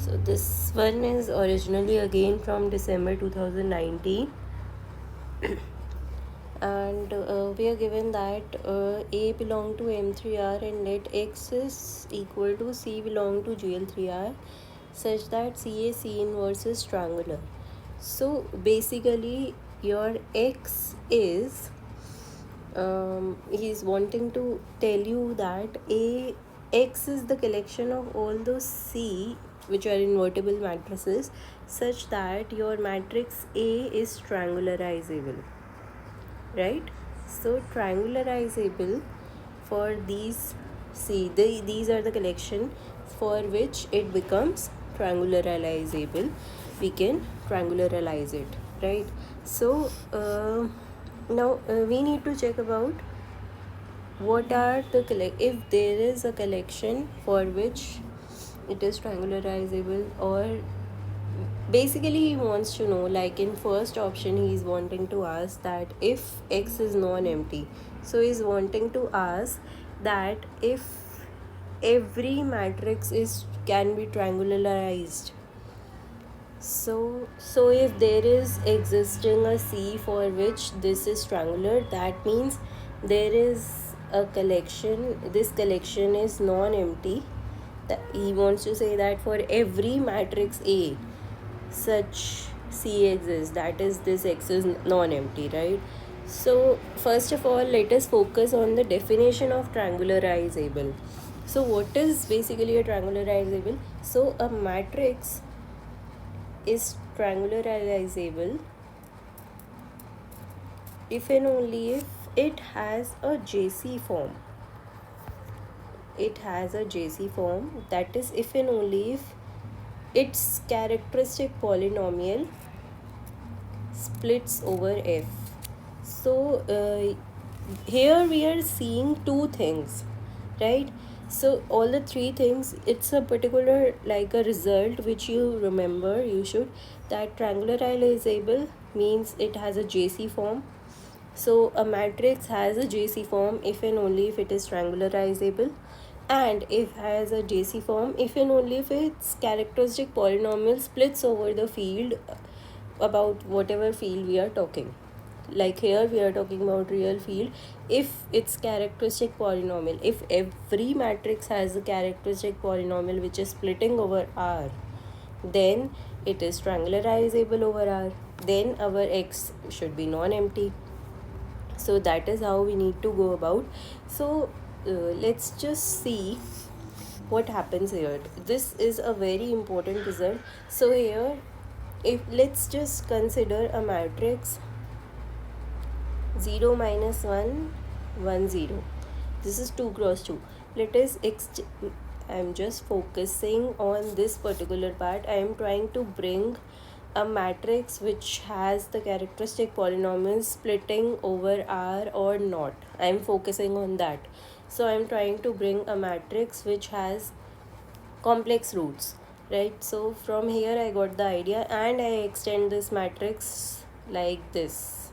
So this one is originally again from December 2019, and we are given that A belong to M3R and let X is equal to C belong to GL3R such that CAC inverse is triangular. So basically your X is he's wanting to tell you that X is the collection of all those C which are invertible matrices such that your matrix A is triangularizable, right? So triangularizable for these these are the collection for which it becomes triangularizable. We can triangularize it, right? So now we need to check about what are the if there is a collection for which it is triangularizable, or basically he wants to know, like in first option he is wanting to ask that if X is non-empty, so he is wanting to ask that if every matrix is can be triangularized. So if there is existing a C for which this is triangular, that means there is a collection, this collection is non-empty. He wants to say that for every matrix A such C exists, that is this X is non-empty, right? So first of all, let us focus on the definition of triangularizable. So what is basically a triangularizable? So a matrix is triangularizable if and only if it has a JC form. It has a JC form, that is if and only if its characteristic polynomial splits over F. So here we are seeing two things, right? So all the three things, it's a particular like a result which you remember, you should, that triangularizable means it has a JC form. So a matrix has a JC form if and only if it is triangularizable, and if has a JC form if and only if its characteristic polynomial splits over the field about whatever field we are talking. Like here we are talking about real field. If its characteristic polynomial, if every matrix has a characteristic polynomial which is splitting over R, then it is triangularizable over R, then our X should be non-empty. So that is how we need to go about. So let's just see what happens here. This is a very important result. So here, if let's just consider a matrix 0 minus 1 1 0. This is 2 cross 2. Let us I'm just focusing on this particular part. I am trying to bring a matrix which has the characteristic polynomials splitting over R or not. I am focusing on that. So I am trying to bring a matrix which has complex roots, right? So from here I got the idea, and I extend this matrix like this.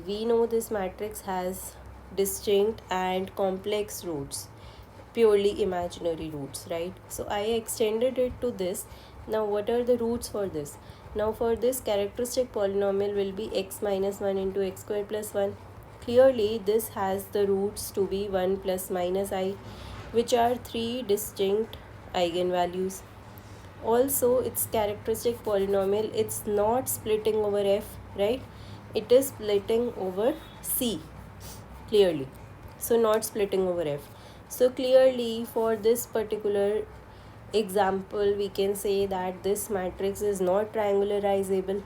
We know this matrix has distinct and complex roots, purely imaginary roots, right? So I extended it to this. Now what are the roots for this? Now for this, characteristic polynomial will be x minus 1 into x square plus 1. Clearly this has the roots to be 1 plus minus I, which are three distinct eigenvalues. Also its characteristic polynomial, it's not splitting over F, right? It is splitting over C, clearly. So not splitting over F. So clearly for this particular example we can say that this matrix is not triangularizable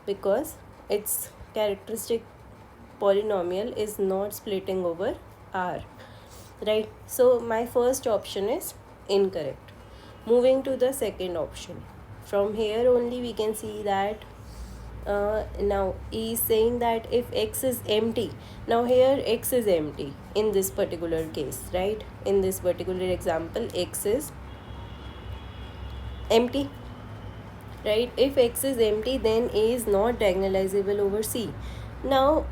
because its characteristic polynomial is not splitting over R, right? So my first option is incorrect. Moving to the second option, from here only we can see that now he is saying that if X is empty, now here X is empty in this particular case, right? In this particular example X is empty, right? If X is empty, then A is not diagonalizable over C. Now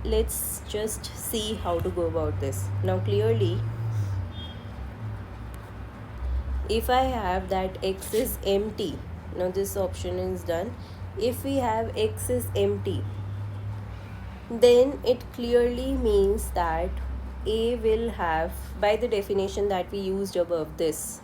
let's just see how to go about this. Now clearly if I have that x is empty, now this option is done. If we have x is empty, then it clearly means that A will have, by the definition that we used above this,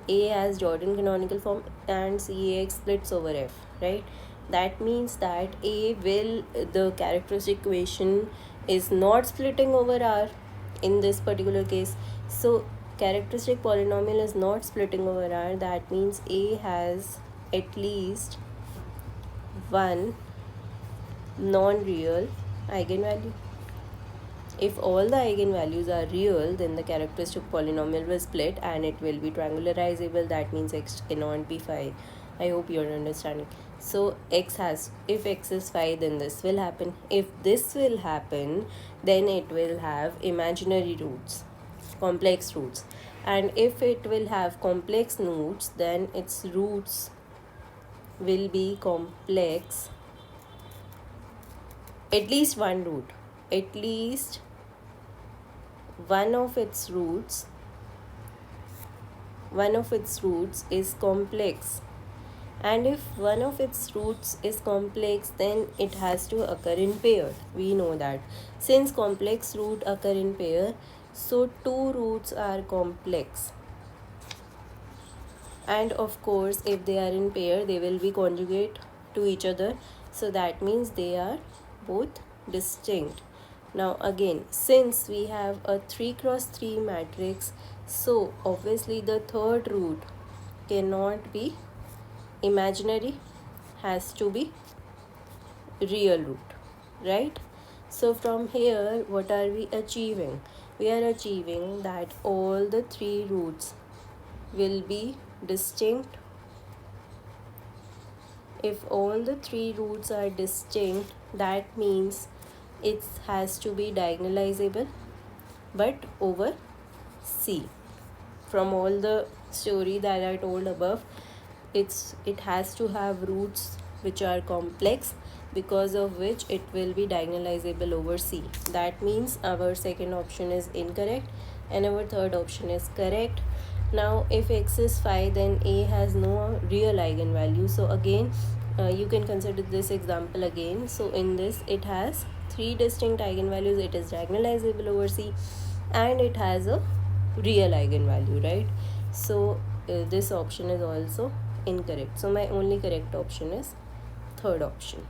A has Jordan canonical form and CAX splits over F, right? That means that A will, the characteristic equation is not splitting over R in this particular case. So characteristic polynomial is not splitting over R. That means A has at least one non-real eigenvalue. If all the eigenvalues are real, then the characteristic polynomial will split and it will be triangularizable. That means x cannot be 5. I hope you're understanding. So x has, if x is 5, then this will happen. If this will happen, then it will have imaginary roots, complex roots. And if it will have complex roots, then its roots will be complex, at least one root, at least one of its roots is complex. And if one of its roots is complex, then it has to occur in pair. We know that since complex root occur in pair, so two roots are complex, and of course if they are in pair, they will be conjugate to each other, so that means they are both distinct. Now again, since we have a 3 cross 3 matrix, so obviously the third root cannot be imaginary, has to be real root, right? So from here, what are we achieving? We are achieving that all the three roots will be distinct. If all the three roots are distinct, that means it has to be diagonalizable, but over C. From all the story that I told above, it has to have roots which are complex, because of which it will be diagonalizable over C. That means our second option is incorrect and our third option is correct. Now if x is 5, then A has no real eigenvalue. So again, you can consider this example again. So in this, it has three distinct eigenvalues, it is diagonalizable over C, and it has a real eigenvalue, right? So this option is also incorrect. So my only correct option is third option.